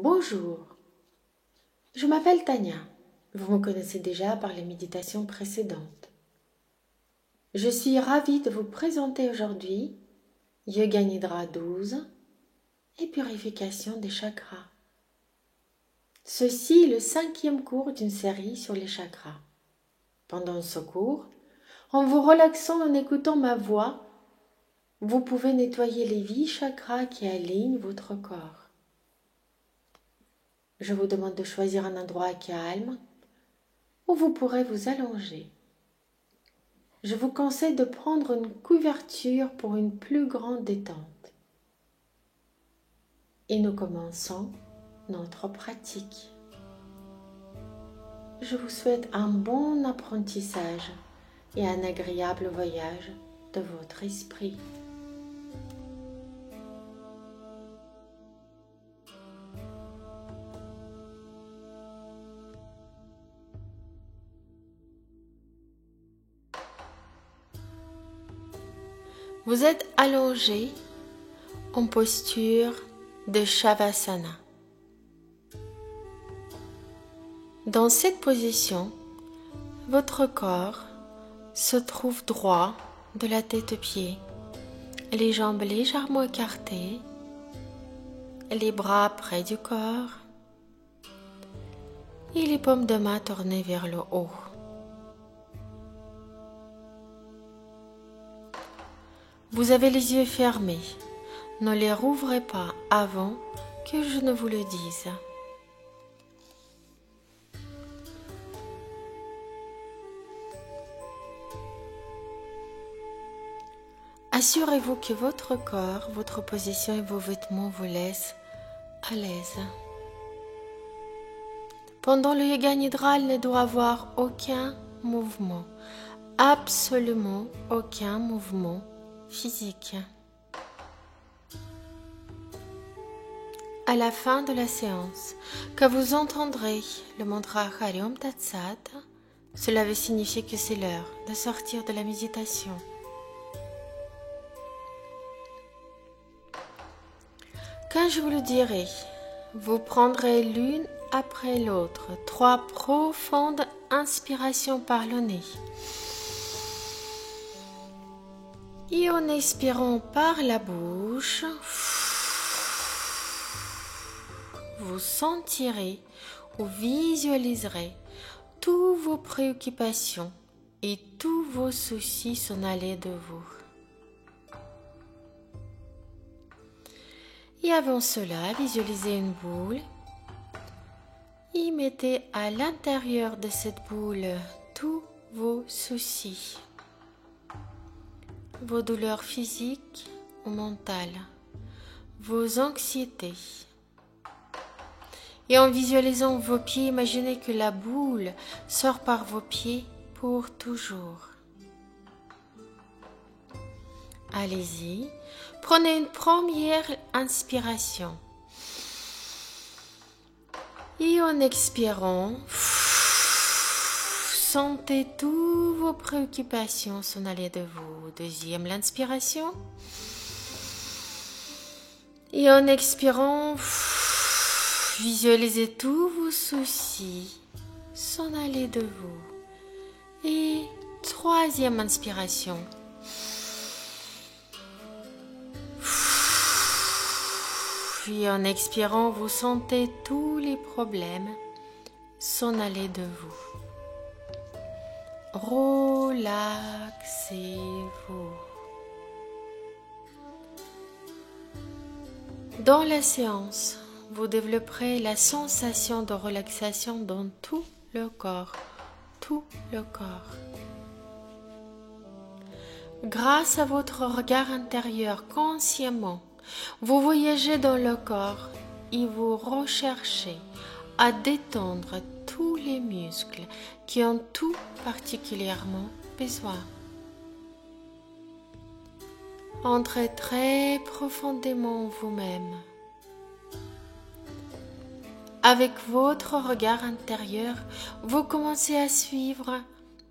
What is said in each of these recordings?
Bonjour, je m'appelle Tania. Vous me connaissez déjà par les méditations précédentes. Je suis ravie de vous présenter aujourd'hui Yoga Nidra 12 et purification des chakras. Ceci est le 5e cours d'une série sur les chakras. Pendant ce cours, en vous relaxant en écoutant ma voix, vous pouvez nettoyer les 8 chakras qui alignent votre corps. Je vous demande de choisir un endroit calme où vous pourrez vous allonger. Je vous conseille de prendre une couverture pour une plus grande détente. Et nous commençons notre pratique. Je vous souhaite un bon apprentissage et un agréable voyage de votre esprit. Vous êtes allongé en posture de Shavasana. Dans cette position, votre corps se trouve droit de la tête aux pieds, les jambes légèrement écartées, les bras près du corps et les paumes de main tournées vers le haut. Vous avez les yeux fermés. Ne les rouvrez pas avant que je ne vous le dise. Assurez-vous que votre corps, votre position et vos vêtements vous laissent à l'aise. Pendant le Yoga Nidra, il ne doit avoir aucun mouvement, absolument aucun mouvement physique. À la fin de la séance, quand vous entendrez le mantra Hari Om Tat Sat, cela veut signifier que c'est l'heure de sortir de la méditation. Quand je vous le dirai, vous prendrez l'une après l'autre 3 profondes inspirations par le nez. Et en expirant par la bouche, vous sentirez ou visualiserez toutes vos préoccupations et tous vos soucis s'en aller de vous. Et avant cela, visualisez une boule et mettez à l'intérieur de cette boule tous vos soucis, vos douleurs physiques ou mentales, vos anxiétés. Et en visualisant vos pieds, imaginez que la boule sort par vos pieds pour toujours. Allez-y, prenez une première inspiration. Et en expirant, sentez toutes vos préoccupations s'en aller de vous. Deuxième l'inspiration. Et en expirant, visualisez tous vos soucis s'en aller de vous. Et troisième inspiration. Puis en expirant, vous sentez tous les problèmes s'en aller de vous. Relaxez-vous. Dans la séance, vous développerez la sensation de relaxation dans tout le corps. Tout le corps. Grâce à votre regard intérieur consciemment, vous voyagez dans le corps et vous recherchez à détendre tous les muscles qui ont tout particulièrement besoin. Entrez très profondément en vous-même. Avec votre regard intérieur, vous commencez à suivre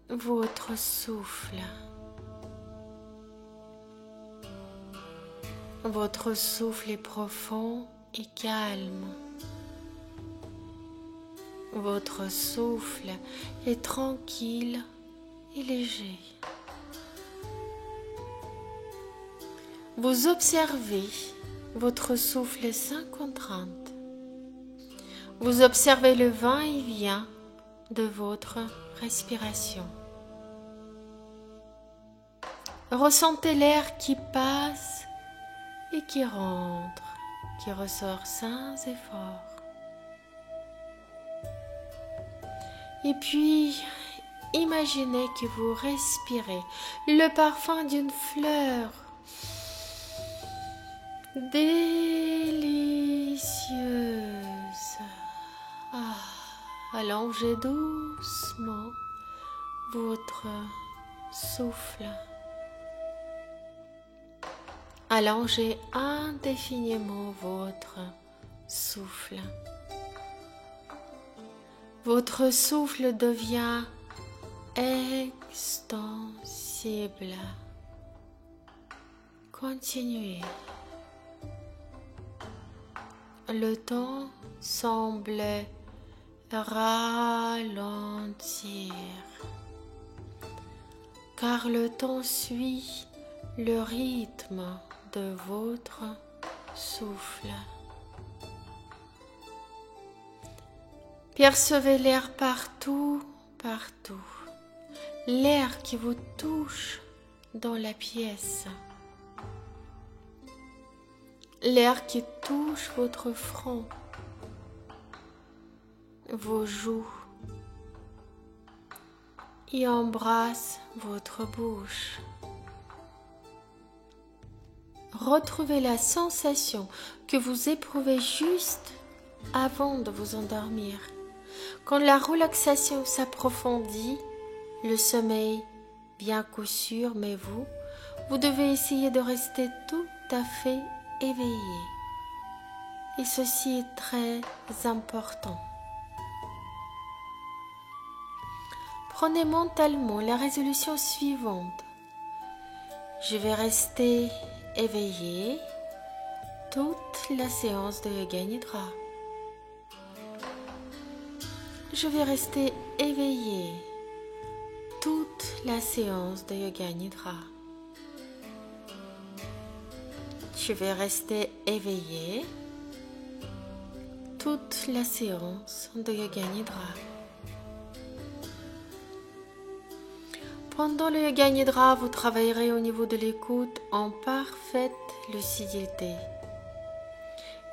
votre souffle. Votre souffle est profond et calme. Votre souffle est tranquille et léger. Vous observez votre souffle sans contrainte. Vous observez le va-et-vient de votre respiration. Ressentez l'air qui passe et qui rentre, qui ressort sans effort. Et puis, imaginez que vous respirez le parfum d'une fleur délicieuse. Allongez doucement votre souffle. Allongez indéfiniment votre souffle. Votre souffle devient extensible. Continuez. Le temps semble ralentir, car le temps suit le rythme de votre souffle. Percevez l'air partout, partout. L'air qui vous touche dans la pièce. L'air qui touche votre front, vos joues et embrasse votre bouche. Retrouvez la sensation que vous éprouvez juste avant de vous endormir. Quand la relaxation s'approfondit, le sommeil, bien qu'au sûr, mais vous devez essayer de rester tout à fait éveillé. Et ceci est très important. Prenez mentalement la résolution suivante. Je vais rester éveillé toute la séance de Yoga Nidra. Je vais rester éveillé toute la séance de Yoga Nidra. Je vais rester éveillé toute la séance de Yoga Nidra. Pendant le Yoga Nidra, vous travaillerez au niveau de l'écoute en parfaite lucidité.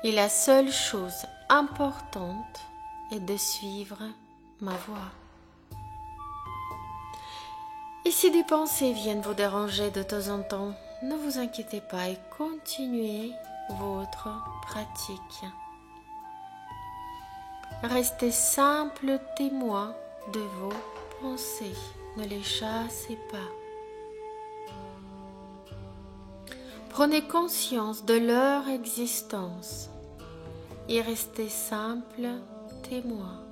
Et la seule chose importante est de suivre ma voix. Et si des pensées viennent vous déranger de temps en temps, ne vous inquiétez pas et continuez votre pratique. Restez simple témoin de vos pensées, ne les chassez pas. Prenez conscience de leur existence et restez simple témoin.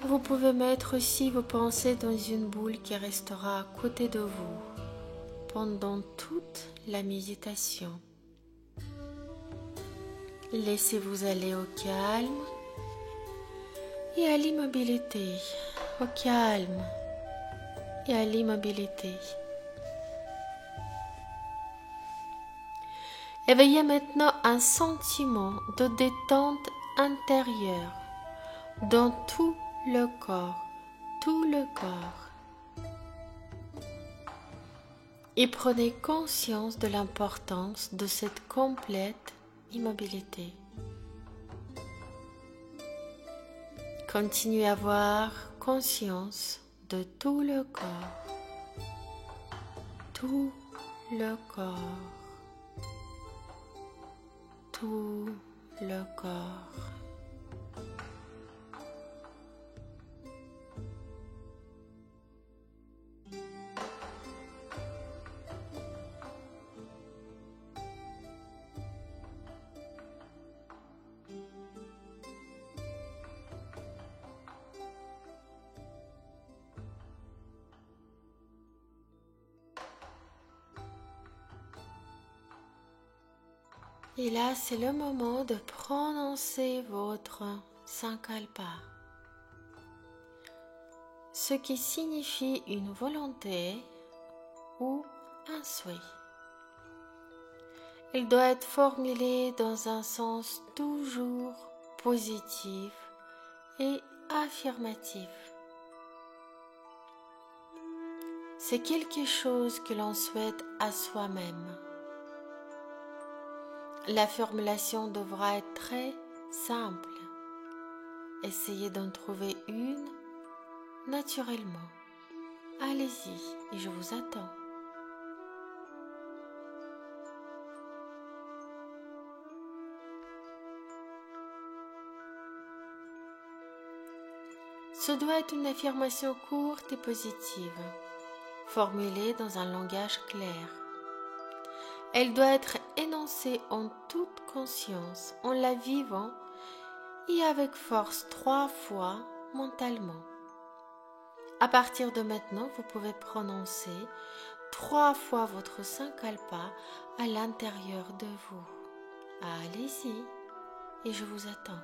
Vous pouvez mettre aussi vos pensées dans une boule qui restera à côté de vous pendant toute la méditation. Laissez-vous aller au calme et à l'immobilité, au calme et à l'immobilité. Éveillez maintenant un sentiment de détente intérieure dans tout le corps, et prenez conscience de l'importance de cette complète immobilité. Continuez à avoir conscience de tout le corps, tout le corps, tout le corps. Et là, c'est le moment de prononcer votre Sankalpa, ce qui signifie une volonté ou un souhait. Il doit être formulé dans un sens toujours positif et affirmatif. C'est quelque chose que l'on souhaite à soi-même. La formulation devra être très simple. Essayez d'en trouver une naturellement. Allez-y et je vous attends. Ce doit être une affirmation courte et positive, formulée dans un langage clair. Elle doit être énoncée en toute conscience, en la vivant et avec force 3 fois mentalement. À partir de maintenant, vous pouvez prononcer 3 fois votre Sankalpa à l'intérieur de vous. Allez-y et je vous attends.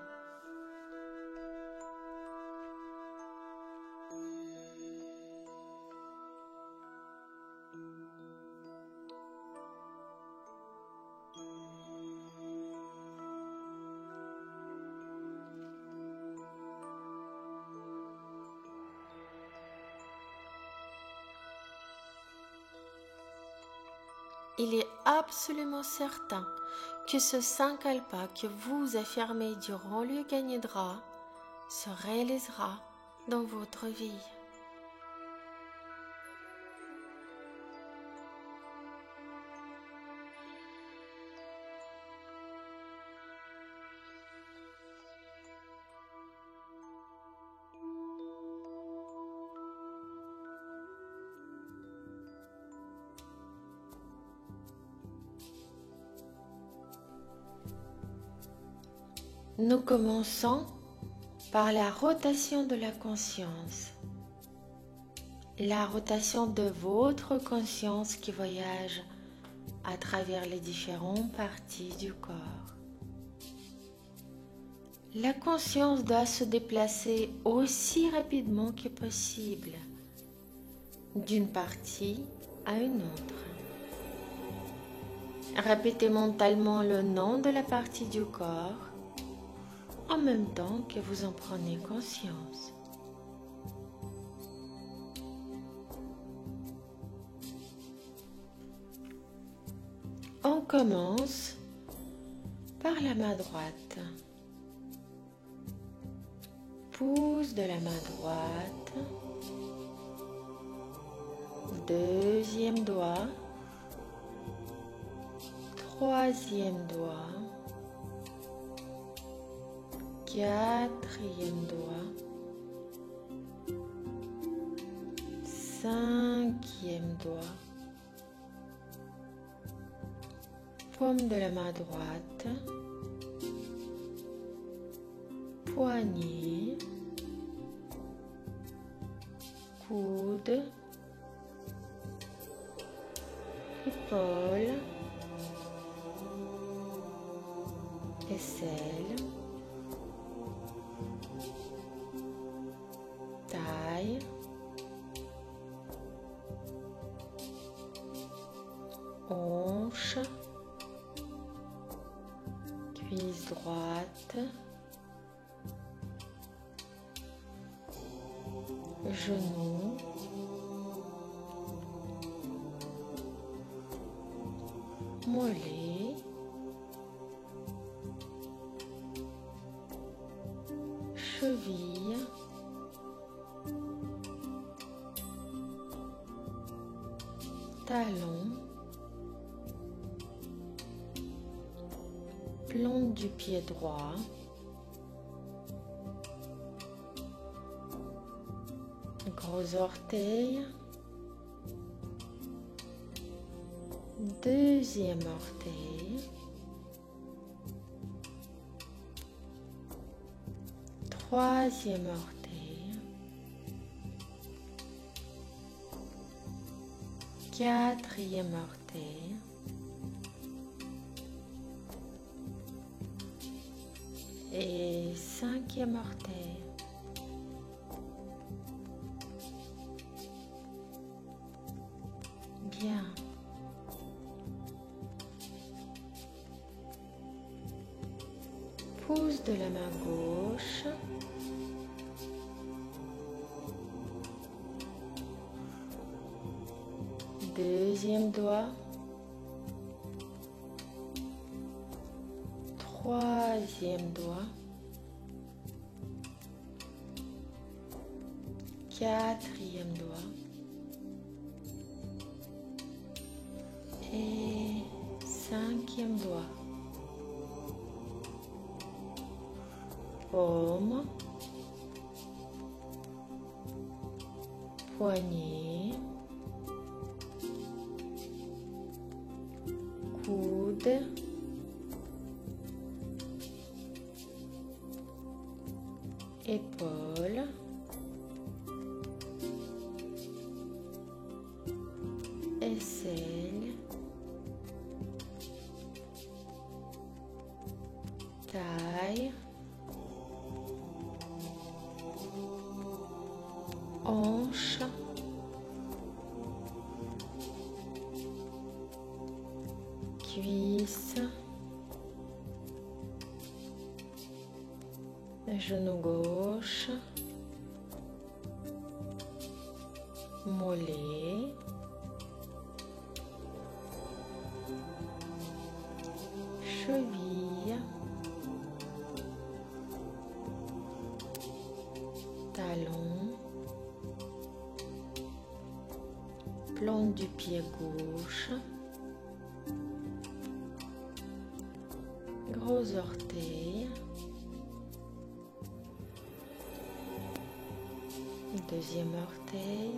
Il est absolument certain que ce Sankalpa que vous affirmez durant le Yoganidra se réalisera dans votre vie. Nous commençons par la rotation de la conscience. La rotation de votre conscience qui voyage à travers les différentes parties du corps. La conscience doit se déplacer aussi rapidement que possible d'une partie à une autre. Répétez mentalement le nom de la partie du corps en même temps que vous en prenez conscience. On commence par la main droite. Pouce de la main droite. Deuxième doigt. Troisième doigt. Quatrième doigt. Cinquième doigt. Paume de la main droite. Poignet. Coude. Épaule. Aisselle. Taille. Hanche. Cuisse droite. Genou. Mollet. Cheville. Talon. Plante du pied droit. Gros orteil. Deuxième orteil. Troisième orteil. Quatrième orteil. Et 5e orteil. Bien. Pouce de la main gauche. Deuxième doigt. Troisième doigt. Quatrième doigt. Et 5e doigt. Paume. Poignet. Coude. Épaule. Aisselle. Taille. Hanche. Cuisse. Genou gauche. Mollet. Cheville. Talon. Plante du pied gauche. Gros orteil. Deuxième orteil.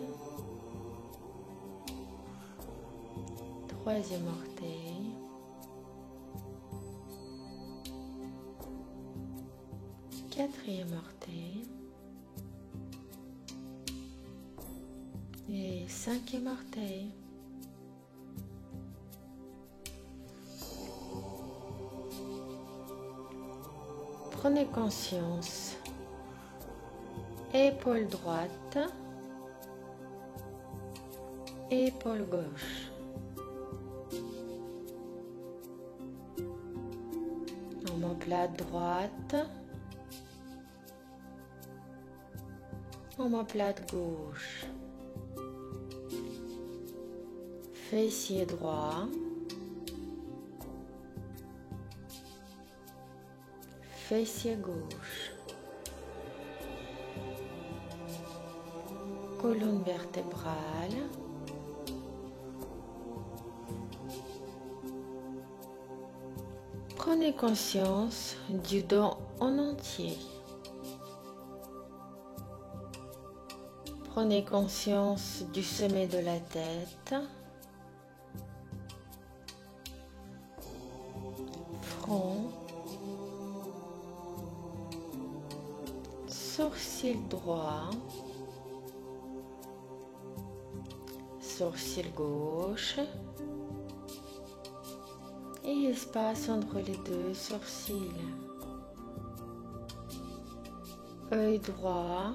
Troisième orteil. Quatrième orteil. Et 5e orteil. Prenez conscience. Épaule droite. Épaule gauche. Omoplate droite. Omoplate gauche. Fessier droit. Fessier gauche. Colonne vertébrale. Prenez conscience du dos en entier. Prenez conscience du sommet de la tête. Front. Sourcil droit. Sourcil gauche. Et espace entre les deux sourcils. Œil droit.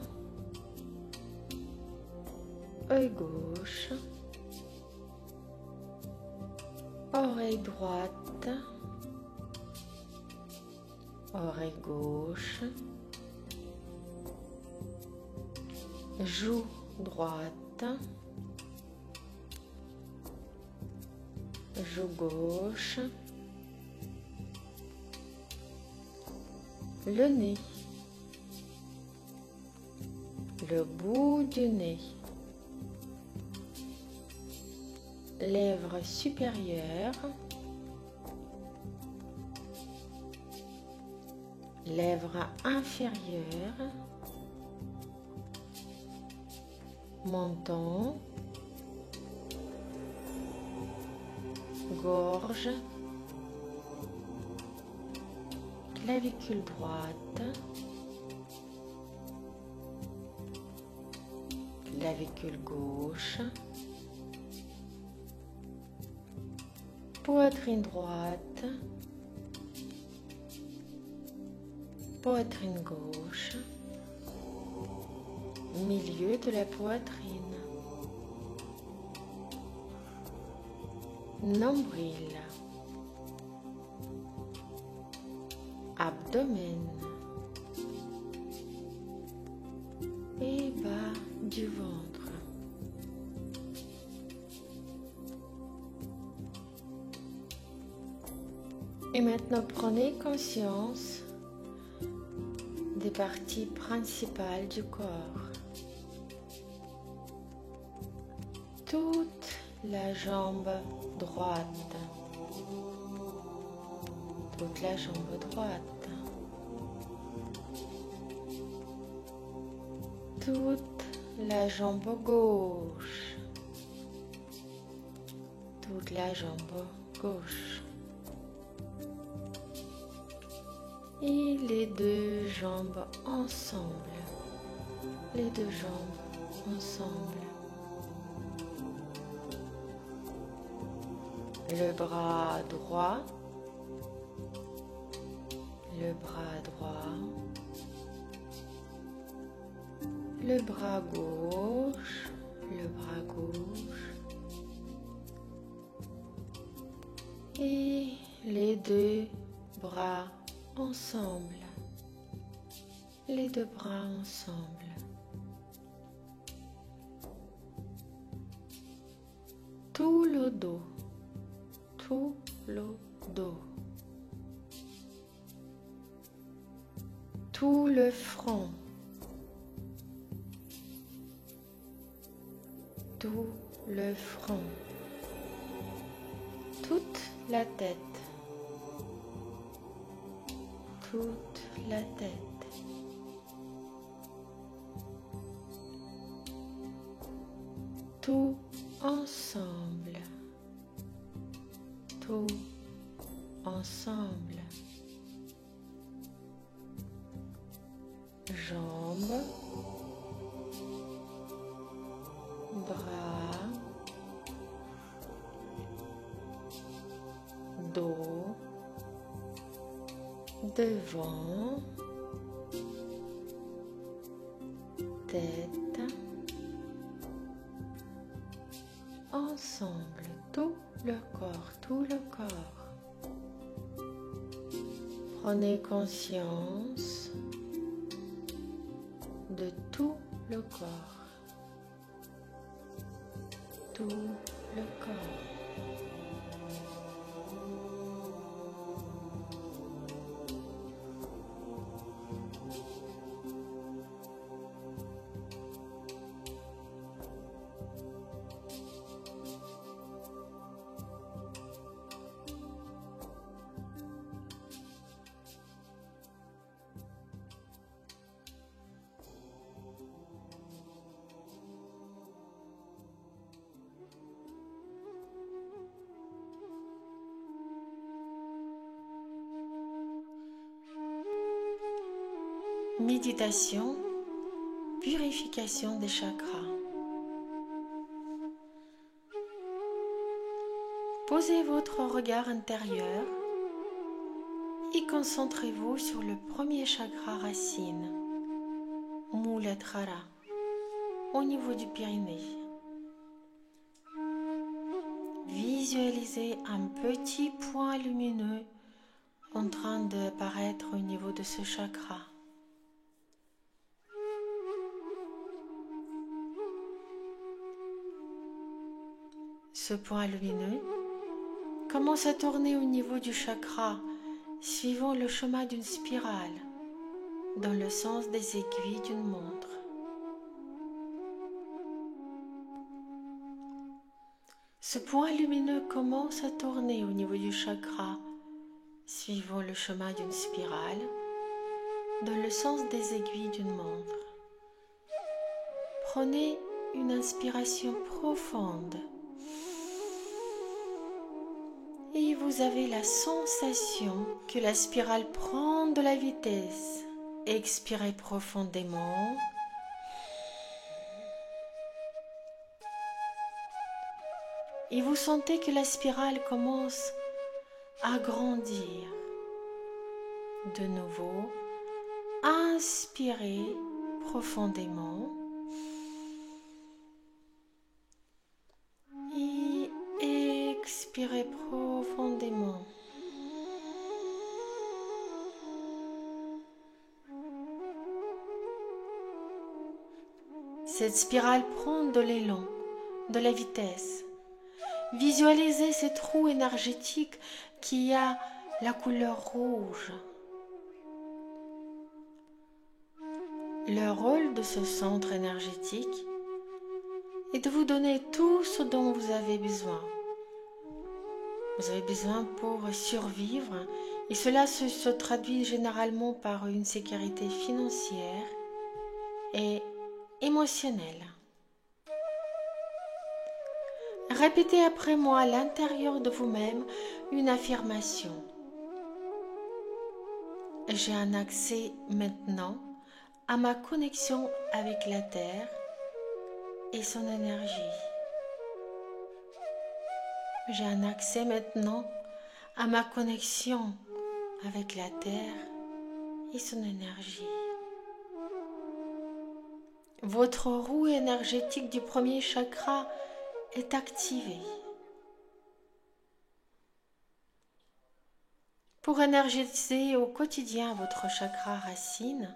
Œil gauche. Oreille droite. Oreille gauche. Joue droite. Joue gauche. Le nez. Le bout du nez. Lèvres supérieures. Lèvres inférieures. Menton. Gorge. Clavicule droite. Clavicule gauche. Poitrine droite. Poitrine gauche, milieu de la poitrine, nombril, abdomen et bas du ventre. Et maintenant, prenez conscience des parties principales du corps. Toute la jambe droite. Toute la jambe droite. Toute la jambe gauche. Toute la jambe gauche. Et les deux jambes ensemble. Les deux jambes ensemble. Le bras droit. Le bras droit. Le bras gauche. Le bras gauche. Et les deux bras ensemble, les deux bras ensemble. Tout le dos, tout le dos. Tout le front, tout le front. Toute la tête. Toute la tête. Tout ensemble. Tout ensemble. Jambes, bras, dos, devant, tête, ensemble, tout le corps, tout le corps. Prenez conscience de tout le corps, tout le corps. Méditation, purification des chakras. Posez votre regard intérieur et concentrez-vous sur le premier chakra racine, Muladhara, au niveau du périnée. Visualisez un petit point lumineux en train d'apparaître au niveau de ce chakra. Ce point lumineux commence à tourner au niveau du chakra, suivant le chemin d'une spirale, dans le sens des aiguilles d'une montre. Ce point lumineux commence à tourner au niveau du chakra, suivant le chemin d'une spirale, dans le sens des aiguilles d'une montre. Prenez une inspiration profonde. Et vous avez la sensation que la spirale prend de la vitesse. Expirez profondément. Et vous sentez que la spirale commence à grandir. De nouveau, inspirez profondément et expirez profondément. Cette spirale prend de l'élan, de la vitesse. Visualisez ces trous énergétiques qui a la couleur rouge. Le rôle de ce centre énergétique est de vous donner tout ce dont vous avez besoin. Vous avez besoin pour survivre et cela se traduit généralement par une sécurité financière et émotionnelle. Répétez après moi à l'intérieur de vous-même une affirmation. J'ai un accès maintenant à ma connexion avec la Terre et son énergie. J'ai un accès maintenant à ma connexion avec la Terre et son énergie. Votre roue énergétique du premier chakra est activée. Pour énergiser au quotidien votre chakra racine,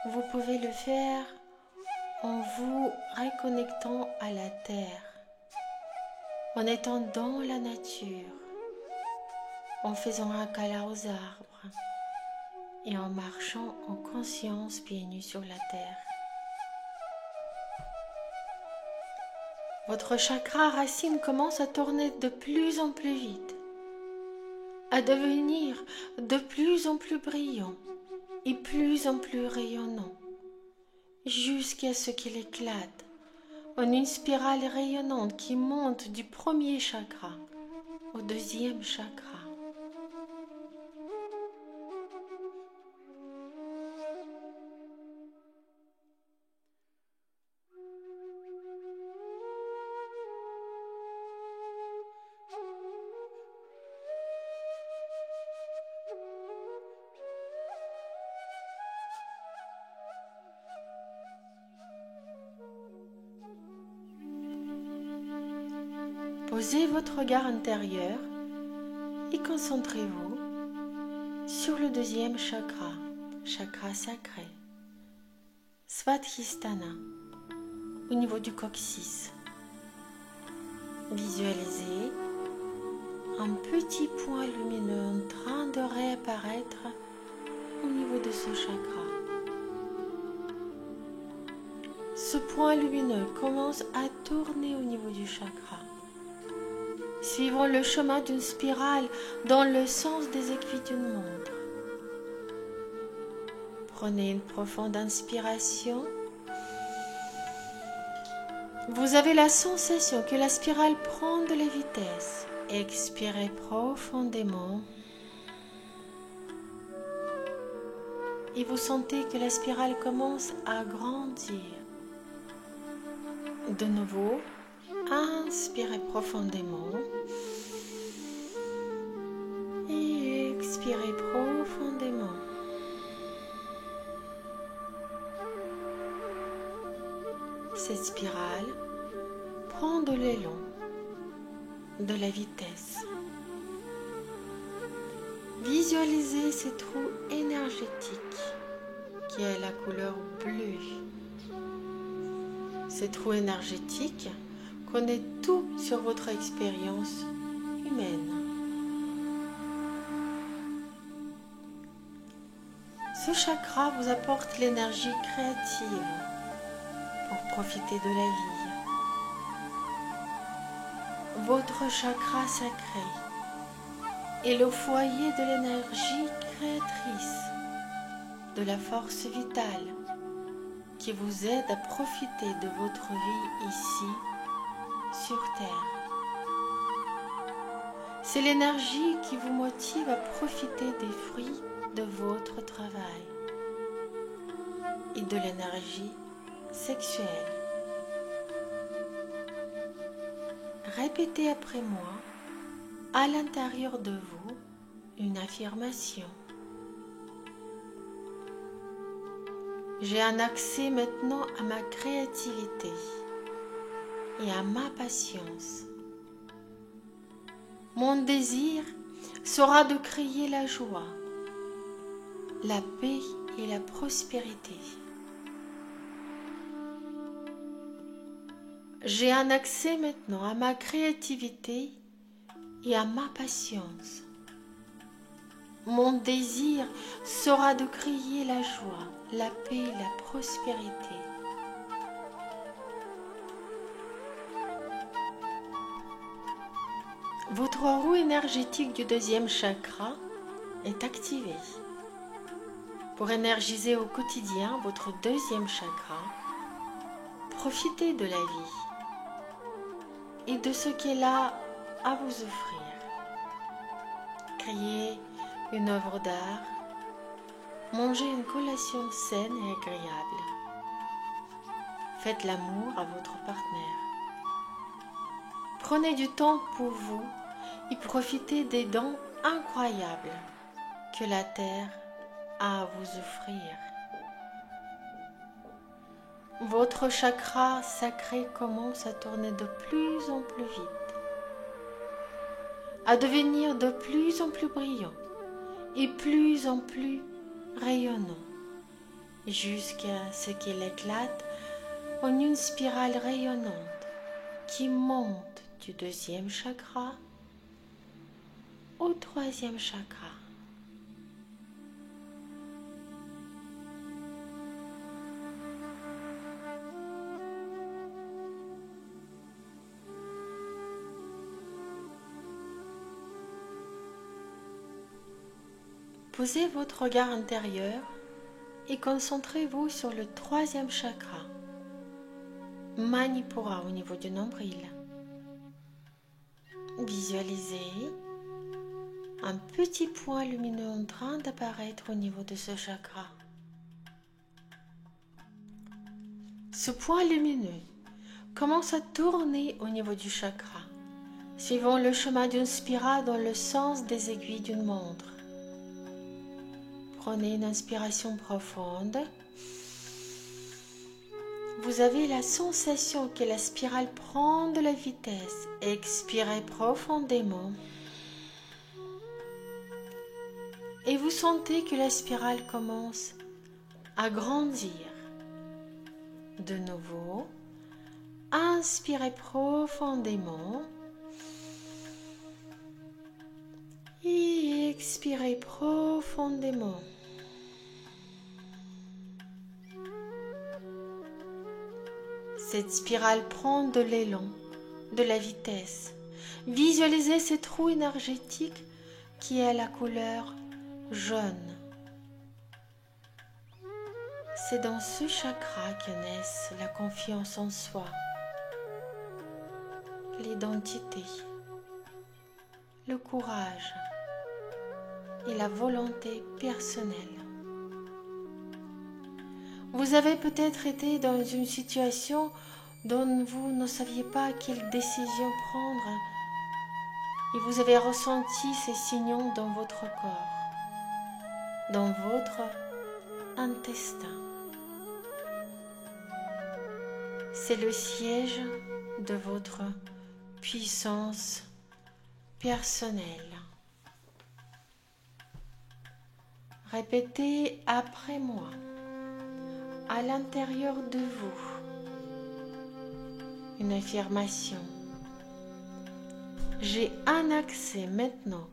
vous pouvez le faire en vous reconnectant à la Terre, en étant dans la nature, en faisant un câlin aux arbres et en marchant en conscience pieds nus sur la Terre. Votre chakra racine commence à tourner de plus en plus vite, à devenir de plus en plus brillant et plus en plus rayonnant, jusqu'à ce qu'il éclate en une spirale rayonnante qui monte du premier chakra au deuxième chakra. Posez votre regard intérieur et concentrez-vous sur le deuxième chakra, chakra sacré, Svadhisthana, au niveau du coccyx. Visualisez un petit point lumineux en train de réapparaître au niveau de ce chakra. Ce point lumineux commence à tourner au niveau du chakra, suivant le chemin d'une spirale dans le sens des aiguilles d'une montre. Prenez une profonde inspiration. Vous avez la sensation que la spirale prend de la vitesse. Expirez profondément. Et vous sentez que la spirale commence à grandir. De nouveau, inspirez profondément. Et expirez profondément. Cette spirale prend de l'élan, de la vitesse. Visualisez ces trous énergétiques qui ont la couleur bleue. Ces trous énergétiques connaissent tout sur votre expérience humaine. Ce chakra vous apporte l'énergie créative pour profiter de la vie. Votre chakra sacré est le foyer de l'énergie créatrice, de la force vitale qui vous aide à profiter de votre vie ici, sur Terre. C'est l'énergie qui vous motive à profiter des fruits de votre travail et de l'énergie sexuelle. Répétez après moi, à l'intérieur de vous, une affirmation. J'ai un accès maintenant à ma créativité et à ma patience. Mon désir sera de créer la joie, la paix et la prospérité. J'ai un accès maintenant à ma créativité et à ma patience. Mon désir sera de créer la joie, la paix et la prospérité. Votre roue énergétique du deuxième chakra est activée. Pour énergiser au quotidien votre deuxième chakra, profitez de la vie et de ce qu'elle a à vous offrir. Créez une œuvre d'art, mangez une collation saine et agréable. Faites l'amour à votre partenaire. Prenez du temps pour vous et profitez des dons incroyables que la Terre a à vous offrir. Votre chakra sacré commence à tourner de plus en plus vite, à devenir de plus en plus brillant et plus en plus rayonnant, jusqu'à ce qu'il éclate en une spirale rayonnante qui monte du deuxième chakra au troisième chakra. Posez votre regard intérieur et concentrez-vous sur le troisième chakra, Manipura au niveau du nombril. Visualisez un petit point lumineux en train d'apparaître au niveau de ce chakra. Ce point lumineux commence à tourner au niveau du chakra, suivant le chemin d'une spirale dans le sens des aiguilles d'une montre. Prenez une inspiration profonde. Vous avez la sensation que la spirale prend de la vitesse. Expirez profondément. Et vous sentez que la spirale commence à grandir. De nouveau, inspirez profondément. Et expirez profondément. Cette spirale prend de l'élan, de la vitesse. Visualisez cette roue énergétique qui a la couleur jaune. C'est dans ce chakra que naissent la confiance en soi, l'identité, le courage et la volonté personnelle. Vous avez peut-être été dans une situation dont vous ne saviez pas quelle décision prendre et vous avez ressenti ces signaux dans votre corps, dans votre intestin. C'est le siège de votre puissance personnelle. Répétez après moi, à l'intérieur de vous, une affirmation. J'ai un accès maintenant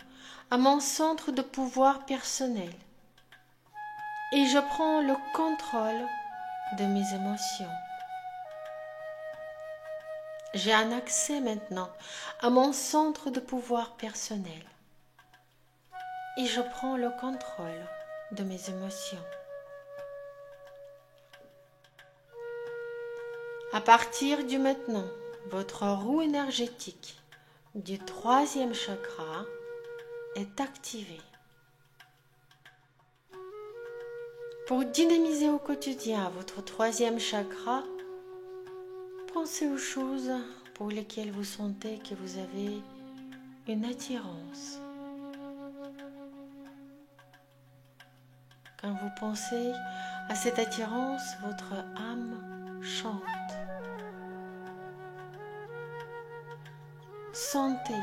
à mon centre de pouvoir personnel et je prends le contrôle de mes émotions. J'ai un accès maintenant à mon centre de pouvoir personnel et je prends le contrôle de mes émotions. À partir du maintenant, votre roue énergétique du troisième chakra est activée. Pour dynamiser au quotidien votre troisième chakra, pensez aux choses pour lesquelles vous sentez que vous avez une attirance. Quand vous pensez à cette attirance, votre âme chante. Sentez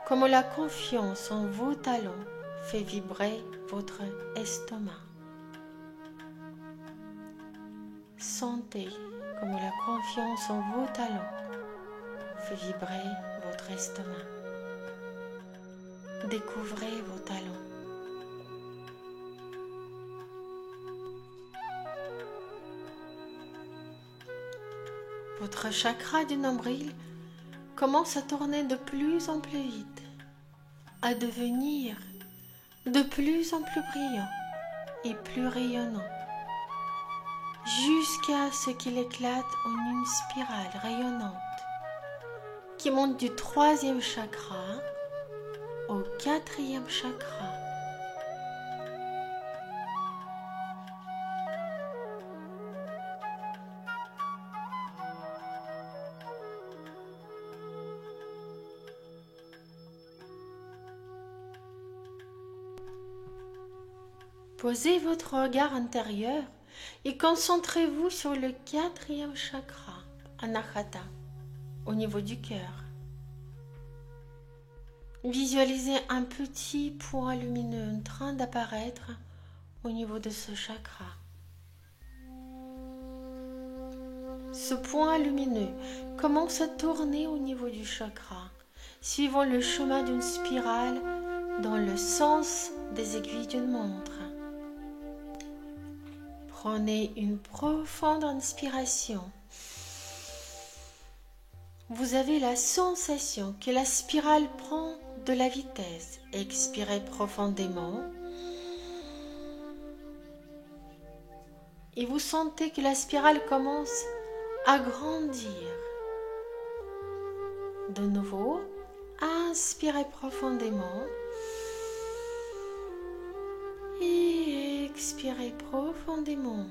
comme la confiance en vos talents fait vibrer votre estomac. Sentez comme la confiance en vos talents fait vibrer votre estomac. Découvrez vos talents. Votre chakra du nombril commence à tourner de plus en plus vite, à devenir de plus en plus brillant et plus rayonnant, jusqu'à ce qu'il éclate en une spirale rayonnante qui monte du 3e chakra au 4e chakra. Posez votre regard intérieur et concentrez-vous sur le 4e chakra, Anahata, au niveau du cœur. Visualisez un petit point lumineux en train d'apparaître au niveau de ce chakra. Ce point lumineux commence à tourner au niveau du chakra, suivant le chemin d'une spirale dans le sens des aiguilles d'une montre. Prenez une profonde inspiration. Vous avez la sensation que la spirale prend de la vitesse. Expirez profondément. Et vous sentez que la spirale commence à grandir. De nouveau, inspirez profondément. Et expirez profondément.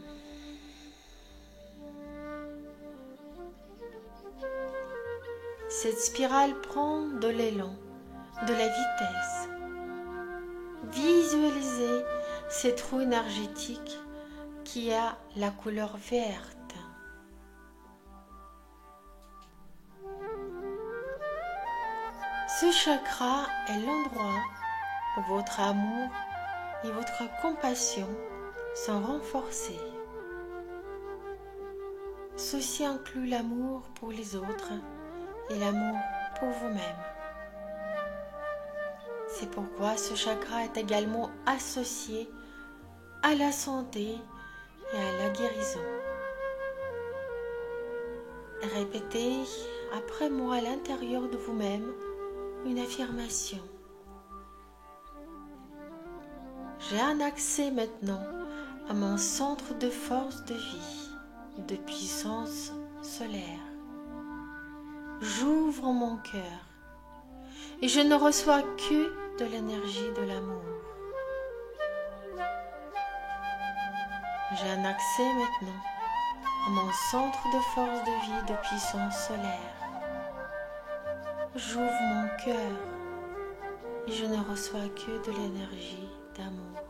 Cette spirale prend de l'élan, de la vitesse. Visualisez cette roue énergétique qui a la couleur verte. Ce chakra est l'endroit où votre amour et votre compassion sont renforcés. Ceci inclut l'amour pour les autres et l'amour pour vous-même. C'est pourquoi ce chakra est également associé à la santé et à la guérison. Répétez après moi à l'intérieur de vous-même une affirmation. J'ai un accès maintenant à mon centre de force de vie, de puissance solaire. J'ouvre mon cœur et je ne reçois que de l'énergie de l'amour. J'ai un accès maintenant à mon centre de force de vie, de puissance solaire. J'ouvre mon cœur et je ne reçois que de l'énergie d'amour.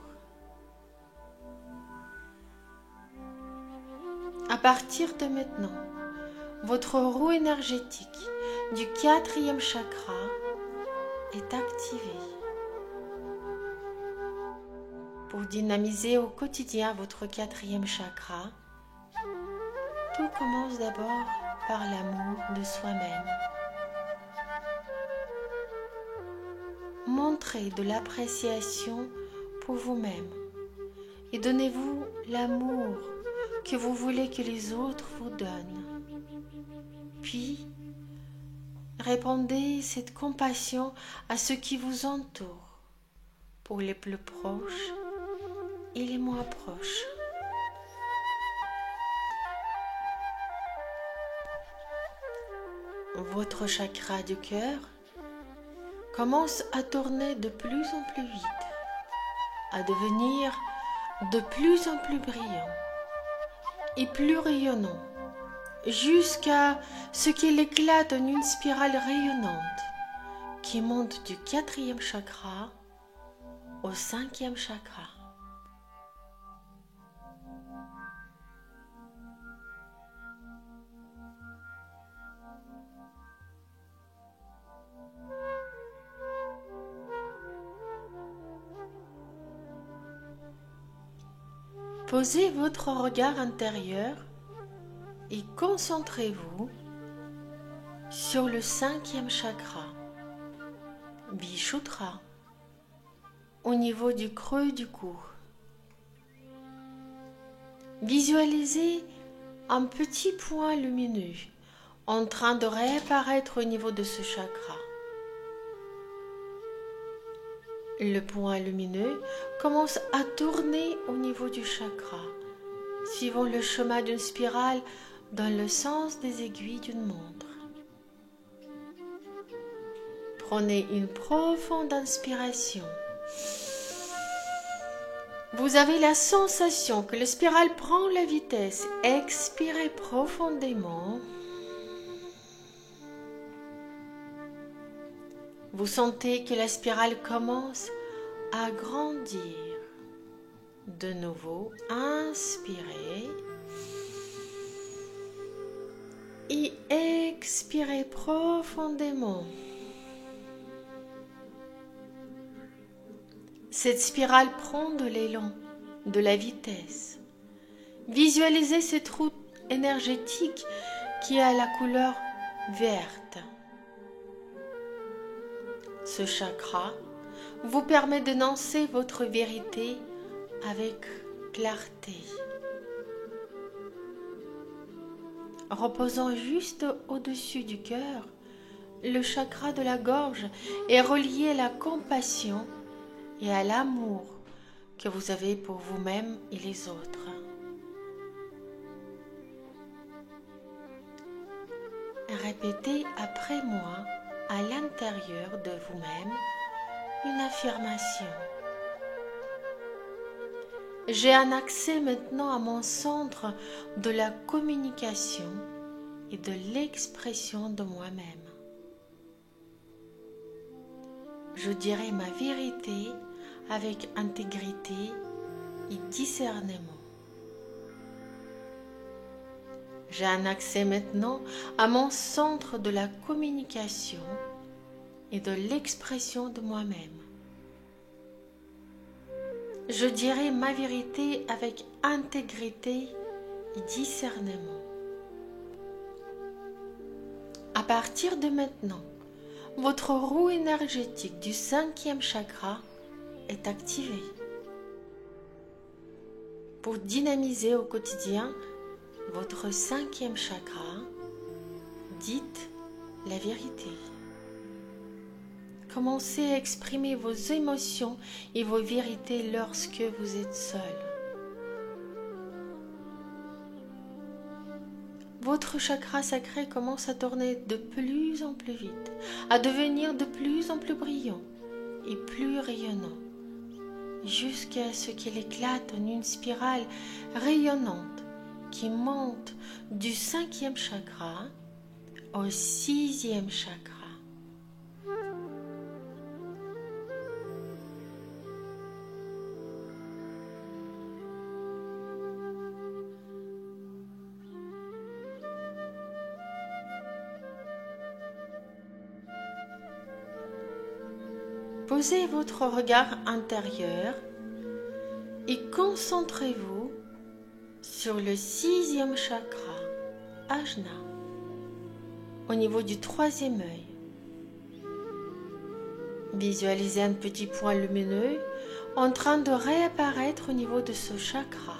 À partir de maintenant, votre roue énergétique du 4e chakra est activée. Pour dynamiser au quotidien votre 4e chakra, tout commence d'abord par l'amour de soi-même. Montrez de l'appréciation pour vous-même et donnez-vous l'amour que vous voulez que les autres vous donnent. Puis, répandez cette compassion à ceux qui vous entourent, pour les plus proches et les moins proches. Votre chakra du cœur commence à tourner de plus en plus vite, à devenir de plus en plus brillant et plus rayonnant, jusqu'à ce qu'il éclate en une spirale rayonnante qui monte du 4e chakra au 5e chakra. Posez votre regard intérieur et concentrez-vous sur le 5e chakra, Vishuddha, au niveau du creux du cou. Visualisez un petit point lumineux en train de réapparaître au niveau de ce chakra. Le point lumineux commence à tourner au niveau du chakra, suivant le chemin d'une spirale dans le sens des aiguilles d'une montre. Prenez une profonde inspiration. Vous avez la sensation que la spirale prend la vitesse. Expirez profondément. Vous sentez que la spirale commence à grandir. De nouveau, inspirez. Et expirez profondément. Cette spirale prend de l'élan, de la vitesse. Visualisez cette route énergétique qui a la couleur verte. Ce chakra vous permet d'énoncer votre vérité avec clarté. Reposant juste au-dessus du cœur, le chakra de la gorge est relié à la compassion et à l'amour que vous avez pour vous-même et les autres. Répétez après moi à l'intérieur de vous-même une affirmation. J'ai un accès maintenant à mon centre de la communication et de l'expression de moi-même. Je dirai ma vérité avec intégrité et discernement. J'ai un accès maintenant à mon centre de la communication et de l'expression de moi-même. Je dirai ma vérité avec intégrité et discernement. À partir de maintenant, votre roue énergétique du 5e chakra est activée. Pour dynamiser au quotidien votre 5e chakra, dites la vérité. Commencez à exprimer vos émotions et vos vérités lorsque vous êtes seul. Votre chakra sacré commence à tourner de plus en plus vite, à devenir de plus en plus brillant et plus rayonnant, jusqu'à ce qu'il éclate en une spirale rayonnante qui monte du 5e chakra au 6e chakra. Posez votre regard intérieur et concentrez-vous sur le 6e chakra, Ajna, au niveau du 3e œil. Visualisez un petit point lumineux en train de réapparaître au niveau de ce chakra.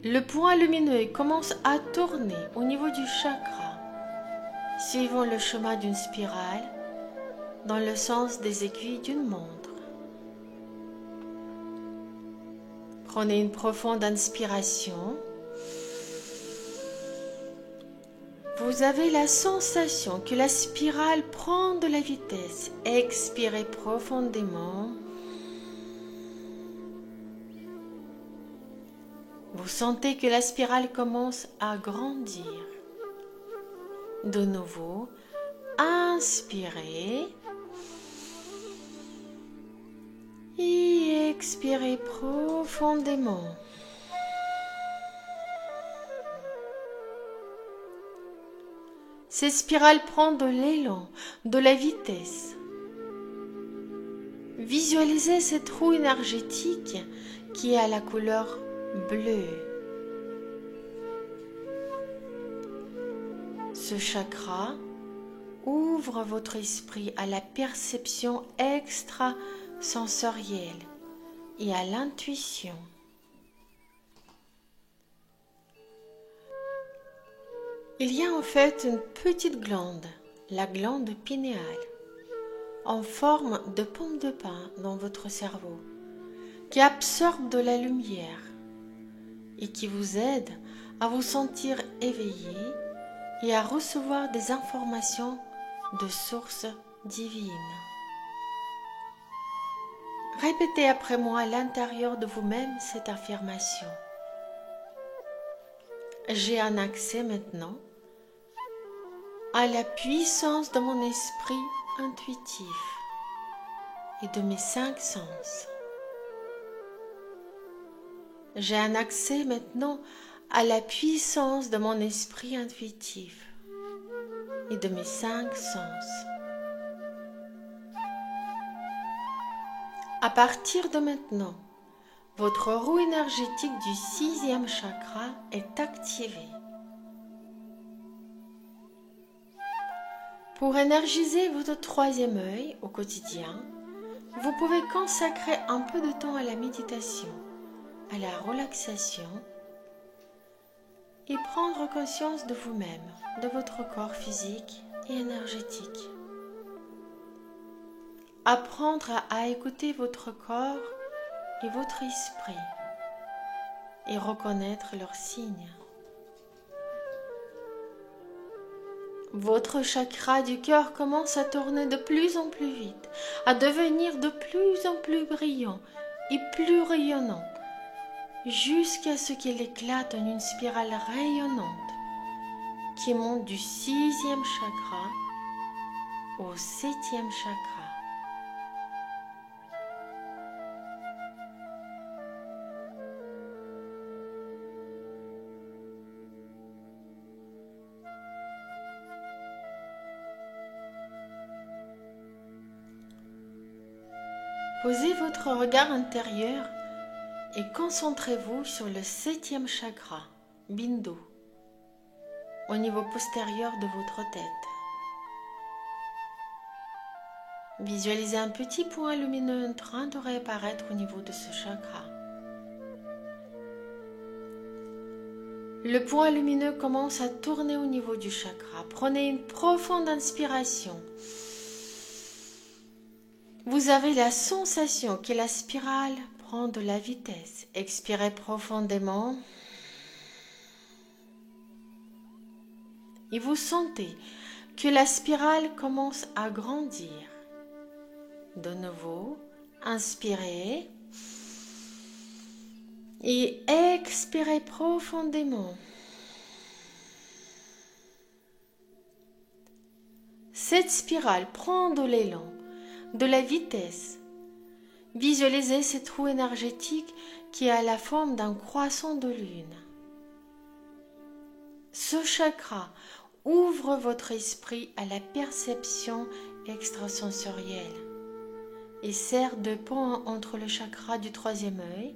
Le point lumineux commence à tourner au niveau du chakra, suivant le chemin d'une spirale dans le sens des aiguilles d'une montre. Prenez une profonde inspiration. Vous avez la sensation que la spirale prend de la vitesse. Expirez profondément. Vous sentez que la spirale commence à grandir. De nouveau, inspirez et expirez profondément. Cette spirale prend de l'élan, de la vitesse. Visualisez cette roue énergétique qui est à la couleur bleue. Ce chakra ouvre votre esprit à la perception extrasensorielle et à l'intuition. Il y a en fait une petite glande, la glande pinéale, en forme de pomme de pin dans votre cerveau, qui absorbe de la lumière et qui vous aide à vous sentir éveillé et à recevoir des informations de source divine. Répétez après moi à l'intérieur de vous-même cette affirmation. J'ai un accès maintenant à la puissance de mon esprit intuitif et de mes 5 sens. J'ai un accès maintenant à la puissance de mon esprit intuitif et de mes 5 sens. À partir de maintenant, votre roue énergétique du 6e chakra est activée. Pour énergiser votre 3e œil au quotidien, vous pouvez consacrer un peu de temps à la méditation, à la relaxation et prendre conscience de vous-même, de votre corps physique et énergétique. Apprendre à écouter votre corps et votre esprit et reconnaître leurs signes. Votre chakra du cœur commence à tourner de plus en plus vite, à devenir de plus en plus brillant et plus rayonnant, jusqu'à ce qu'il éclate en une spirale rayonnante qui monte du 6e chakra au 7e chakra. Posez votre regard intérieur et concentrez-vous sur le 7e chakra, Bindu, au niveau postérieur de votre tête. Visualisez un petit point lumineux en train de réapparaître au niveau de ce chakra. Le point lumineux commence à tourner au niveau du chakra. Prenez une profonde inspiration. Vous avez la sensation que la spirale prend de la vitesse. Expirez profondément. Et vous sentez que la spirale commence à grandir. De nouveau, inspirez. Et expirez profondément. Cette spirale prend de l'élan, de la vitesse. Visualisez cette roue énergétique qui a la forme d'un croissant de lune. Ce chakra ouvre votre esprit à la perception extrasensorielle et sert de pont entre le chakra du 3e œil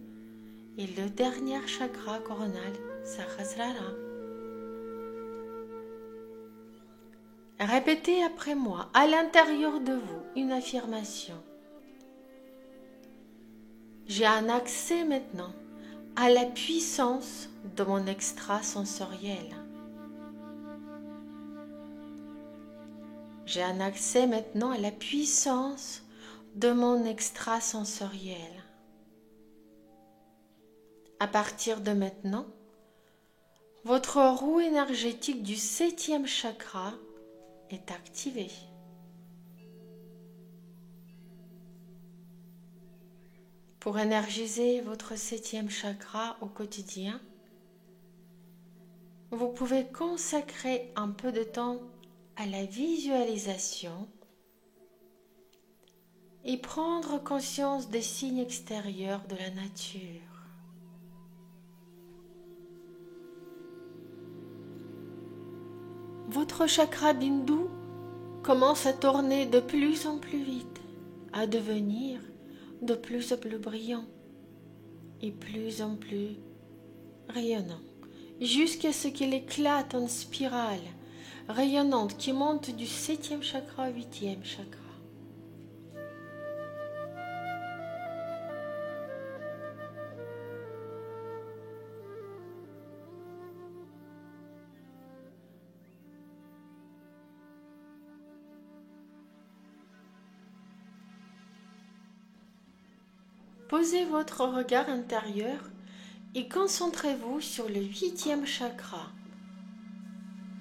et le dernier chakra coronal, Sahasrara. Répétez après moi, à l'intérieur de vous, une affirmation. J'ai un accès maintenant à la puissance de mon extrasensoriel. J'ai un accès maintenant à la puissance de mon extrasensoriel. À partir de maintenant, votre roue énergétique du 7e chakra est activée. Pour énergiser votre 7e chakra au quotidien, vous pouvez consacrer un peu de temps à la visualisation et prendre conscience des signes extérieurs de la nature. Votre chakra Bindu commence à tourner de plus en plus vite, à devenir de plus en plus brillant et plus en plus rayonnant, jusqu'à ce qu'il éclate en spirale rayonnante qui monte du 7e chakra au 8e chakra. Posez votre regard intérieur et concentrez-vous sur le 8e chakra,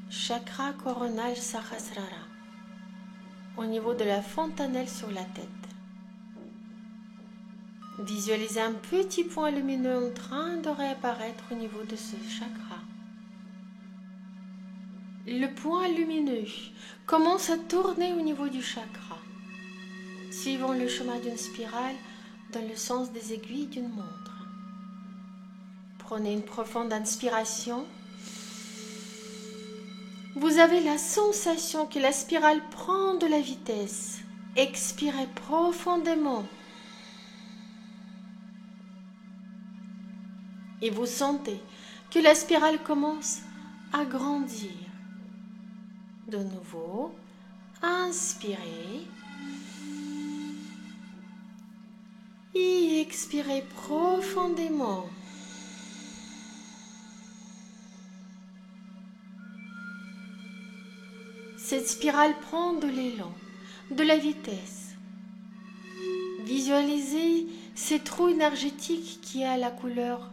chakra coronal Sahasrara, au niveau de la fontanelle sur la tête. Visualisez un petit point lumineux en train de réapparaître au niveau de ce chakra. Le point lumineux commence à tourner au niveau du chakra, suivant le chemin d'une spirale dans le sens des aiguilles d'une montre. Prenez une profonde inspiration. Vous avez la sensation que la spirale prend de la vitesse. Expirez profondément. Et vous sentez que la spirale commence à grandir. De nouveau, inspirez. Et expirez profondément. Cette spirale prend de l'élan, de la vitesse. Visualisez ces trous énergétiques qui a la couleur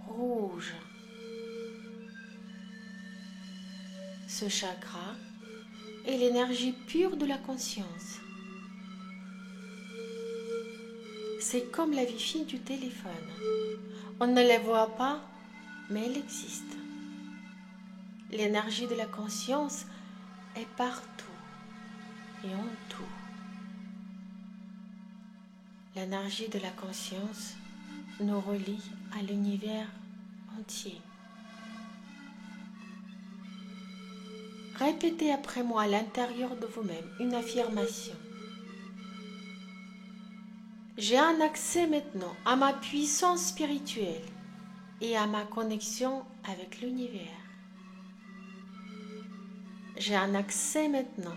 rouge. Ce chakra est l'énergie pure de la conscience. C'est comme la Wi-Fi du téléphone. On ne la voit pas, mais elle existe. L'énergie de la conscience est partout et en tout. L'énergie de la conscience nous relie à l'univers entier. Répétez après moi à l'intérieur de vous-même une affirmation. J'ai un accès maintenant à ma puissance spirituelle et à ma connexion avec l'univers. J'ai un accès maintenant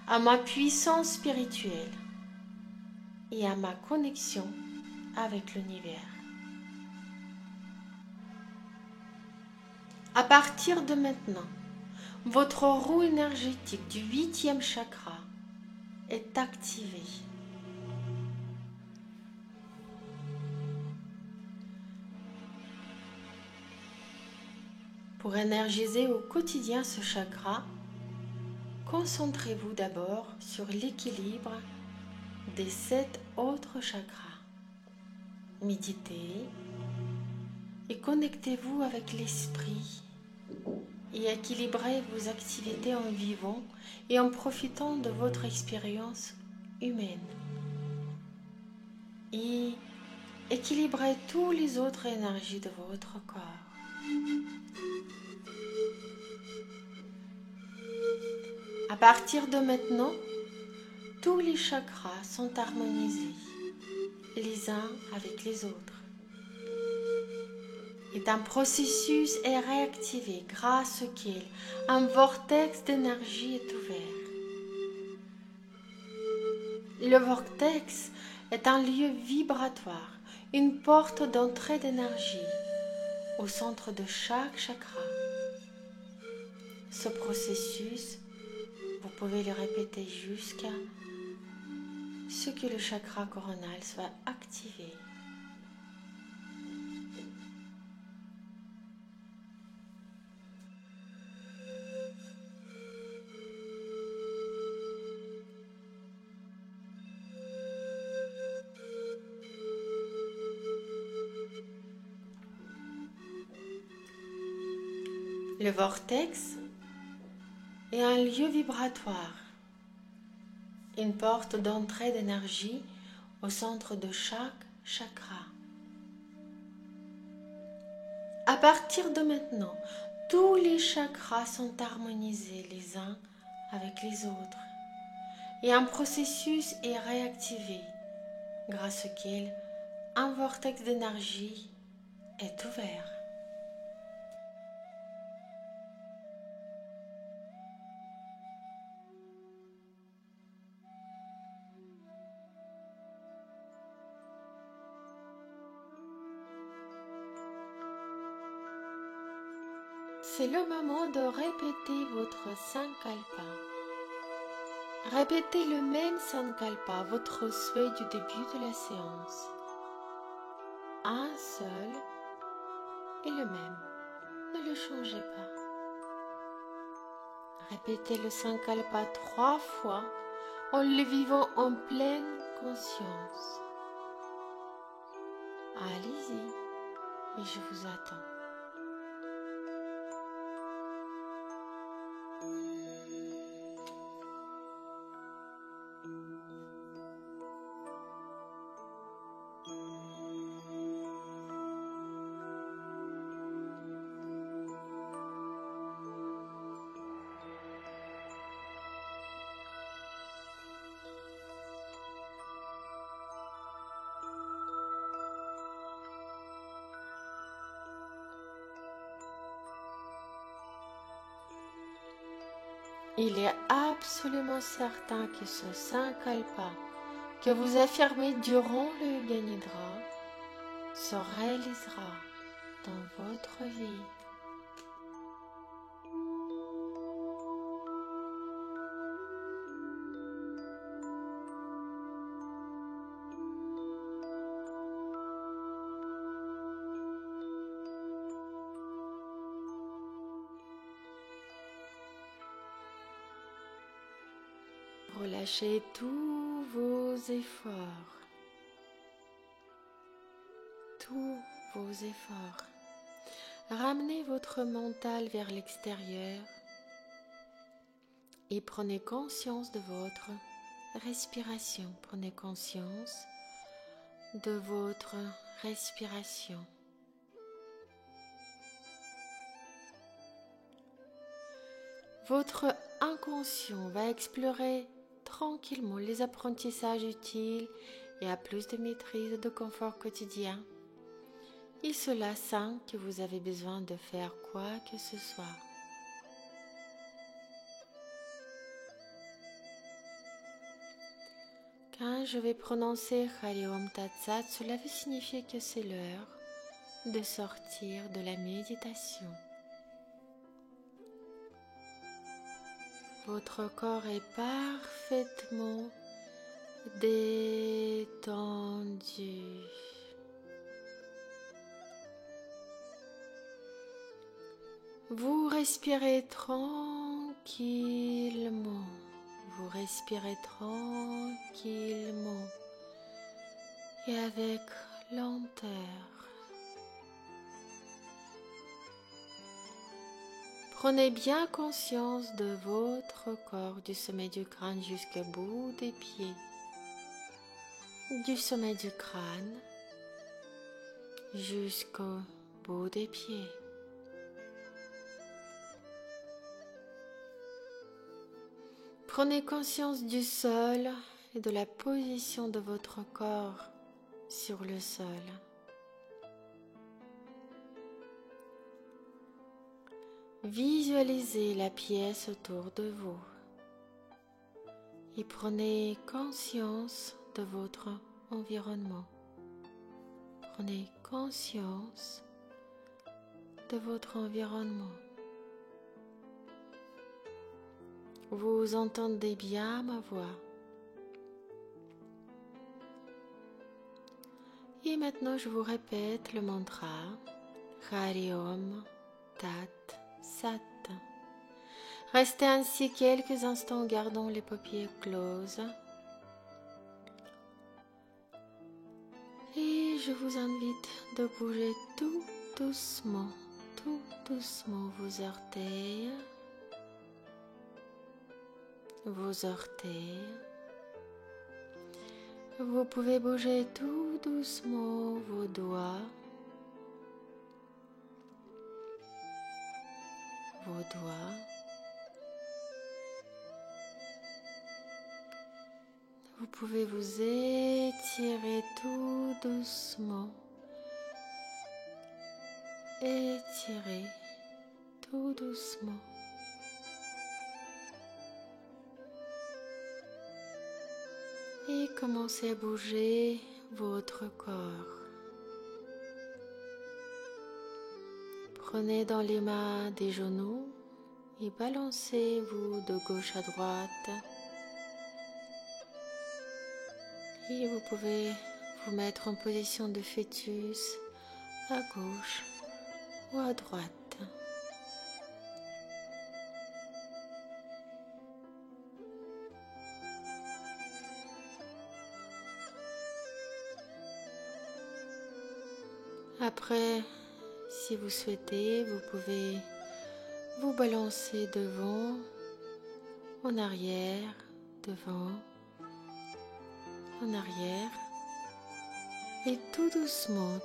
à ma puissance spirituelle et à ma connexion avec l'univers. À partir de maintenant, votre roue énergétique du 8e chakra est activée. Pour énergiser au quotidien ce chakra, concentrez-vous d'abord sur l'équilibre des 7 autres chakras. Méditez et connectez-vous avec l'esprit et équilibrez vos activités en vivant et en profitant de votre expérience humaine. Et équilibrez toutes les autres énergies de votre corps. À partir de maintenant, tous les chakras sont harmonisés les uns avec les autres. Et un processus est réactivé grâce auquel un vortex d'énergie est ouvert. Le vortex est un lieu vibratoire, une porte d'entrée d'énergie au centre de chaque chakra. Ce processus, vous pouvez le répéter jusqu'à ce que le chakra coronal soit activé. Le vortex est un lieu vibratoire, une porte d'entrée d'énergie au centre de chaque chakra. À partir de maintenant, tous les chakras sont harmonisés les uns avec les autres et un processus est réactivé grâce auquel un vortex d'énergie est ouvert. C'est le moment de répéter votre Sankalpa. Répétez le même Sankalpa, votre souhait du début de la séance. Un seul et le même. Ne le changez pas. Répétez le Sankalpa 3 fois en le vivant en pleine conscience. Allez-y et je vous attends. Il est absolument certain que ce Sankalpa que vous affirmez durant le Yoga Nidra se réalisera dans votre vie. Relâchez tous vos efforts. Tous vos efforts. Ramenez votre mental vers l'extérieur et prenez conscience de votre respiration. Prenez conscience de votre respiration. Votre inconscient va explorer tranquillement les apprentissages utiles et à plus de maîtrise et de confort quotidien. Et cela sans que vous avez besoin de faire quoi que ce soit. Quand je vais prononcer Hari Om Tat Sat, cela veut signifier que c'est l'heure de sortir de la méditation. Votre corps est parfaitement détendu. Vous respirez tranquillement. Vous respirez tranquillement et avec lenteur. Prenez bien conscience de votre corps, du sommet du crâne jusqu'au bout des pieds. Du sommet du crâne jusqu'au bout des pieds. Prenez conscience du sol et de la position de votre corps sur le sol. Visualisez la pièce autour de vous et prenez conscience de votre environnement. Prenez conscience de votre environnement. Vous entendez bien ma voix. Et maintenant, je vous répète le mantra Hari Om Tat Sat. Restez ainsi quelques instants, gardant les paupières closes. Et je vous invite de bouger tout doucement vos orteils. Vos orteils. Vous pouvez bouger tout doucement vos doigts. Vos doigts. Vous pouvez vous étirer tout doucement. Étirez tout doucement. Et commencez à bouger votre corps. Prenez dans les mains des genoux et balancez-vous de gauche à droite. Et vous pouvez vous mettre en position de fœtus à gauche ou à droite. Après, si vous souhaitez, vous pouvez vous balancer devant, en arrière, devant, en arrière. Et tout doucement,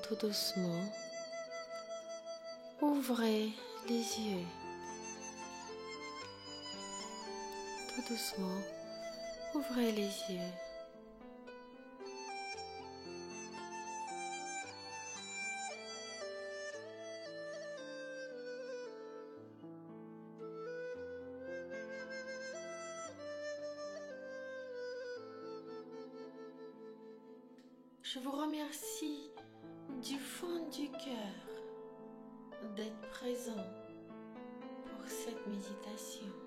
ouvrez les yeux. Tout doucement, ouvrez les yeux. Je vous remercie du fond du cœur d'être présent pour cette méditation.